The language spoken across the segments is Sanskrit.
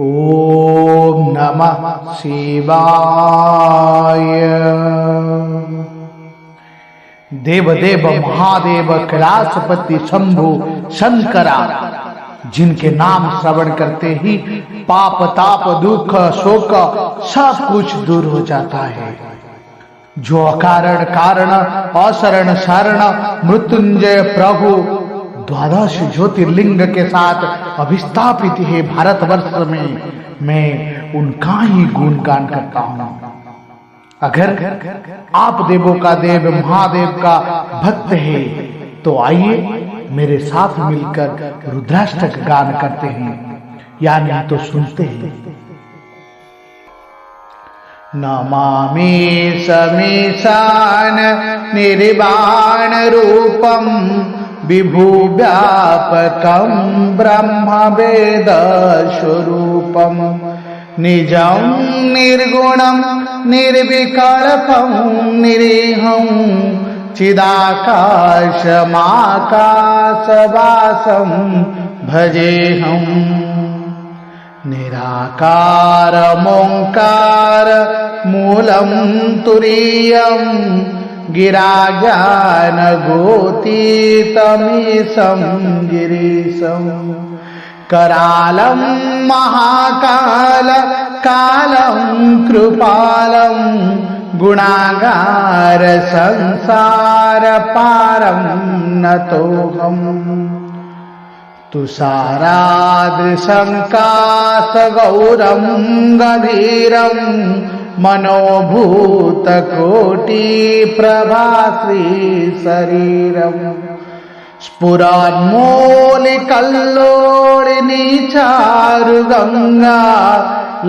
ओम नमः शिवाय। देवदेव महादेव कैलाशपति शंभु शंकरा, जिनके नाम श्रवण करते ही पाप ताप दुख शोक सब कुछ दूर हो जाता है। जो अकारण कारण अशरण शरण मृत्युंजय प्रभु द्वादश ज्योतिर्लिंग के साथ अभिस्थापित है भारतवर्ष में, मैं उनका ही गुणगान करता हूं। अगर आप देवों का देव महादेव का भक्त है तो आइए मेरे साथ मिलकर रुद्राष्टक गान करते हैं, यानी तो सुनते हैं। नमामि समीशान निर्वाण रूपम विभुव्यापकं ब्रह्म वेद स्वरूपम निजं निर्गुणं निर्विकल्पं निरीहं चिदाकाशमाकाशवासं भजेहं निराकारमोङ्कार मूलं तुरीयं गिराज्ञानगोतीतमीशं गिरीशं करालं महाकाल कालं कृपालं गुणागार संसार पारं नतोऽहम् तुषारादृशङ्काश गौरं गभीरं मनोभूतकोटि प्रभाश्री शरीरम् स्फुरन्मौलिकल्लोलिनी चारुगङ्गा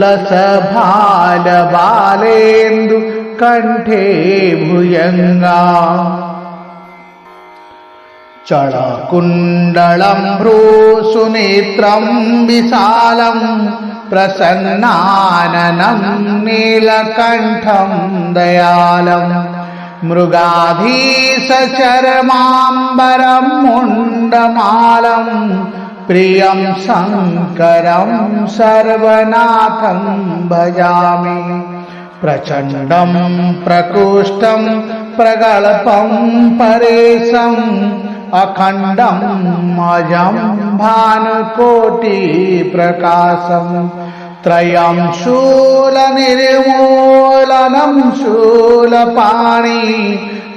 लसभालबालेन्दु कण्ठे भुजङ्गा चलकुण्डलं भ्रूसुनेत्रं विशालं प्रसन्नाननं नीलकण्ठं दयालं मृगाधीशचर्माम्बरं मुण्डमालं प्रियं शङ्करं सर्वनाथं भजामि प्रचण्डं प्रकोष्ठं प्रगल्भं परेशम् अखण्डं अजं भानुकोटिप्रकाशं त्रयं शूलनिर्मूलनं शूलपाणि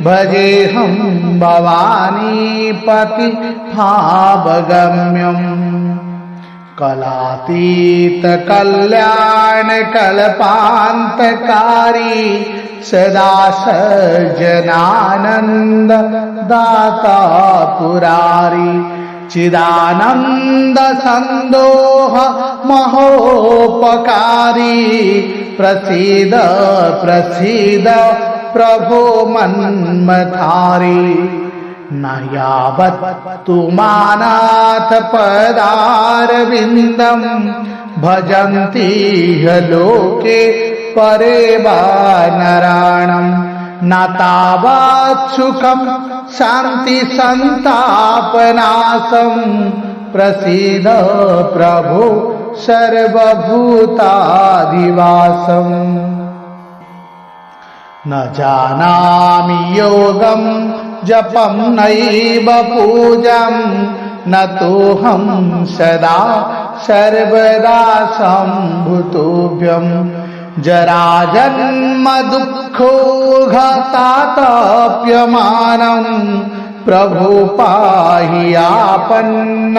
भजेऽहं भवानीपति भावगम्यम् कलातीत कल्याण कल्पान्तकारी सदा सज्जनानंद दाता पुरारी चिदानंद संदोह महोपकारी प्रसीद प्रसीद प्रभो मन्मथारी न यावत्तु मानाथ पदारविन्दं भजन्ति लोके परे वा नराणं न तावत् सुखं शान्ति संतापनाशं प्रसीद प्रभो सर्वभूताधिवासम् न जानामि योगं जपं नैव पूजं न तोऽहं सदा सर्वदा सम्भुतोऽभ्यं जराजन्म दुःखोघतातप्यमानं प्रभो पाहि आपन्न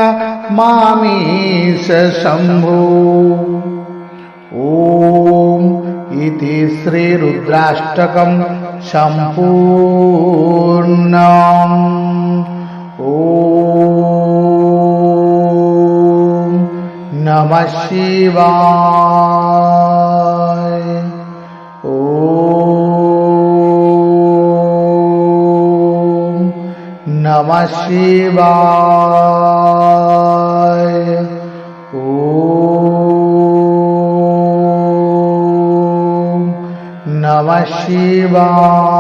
मामीश शम्भो। ॐ इति श्री रुद्राष्टकं सम्पूर्णम्। ॐ नमः शिवाय। ॐ नमः शिवाय। ॐ नमः शिवाय।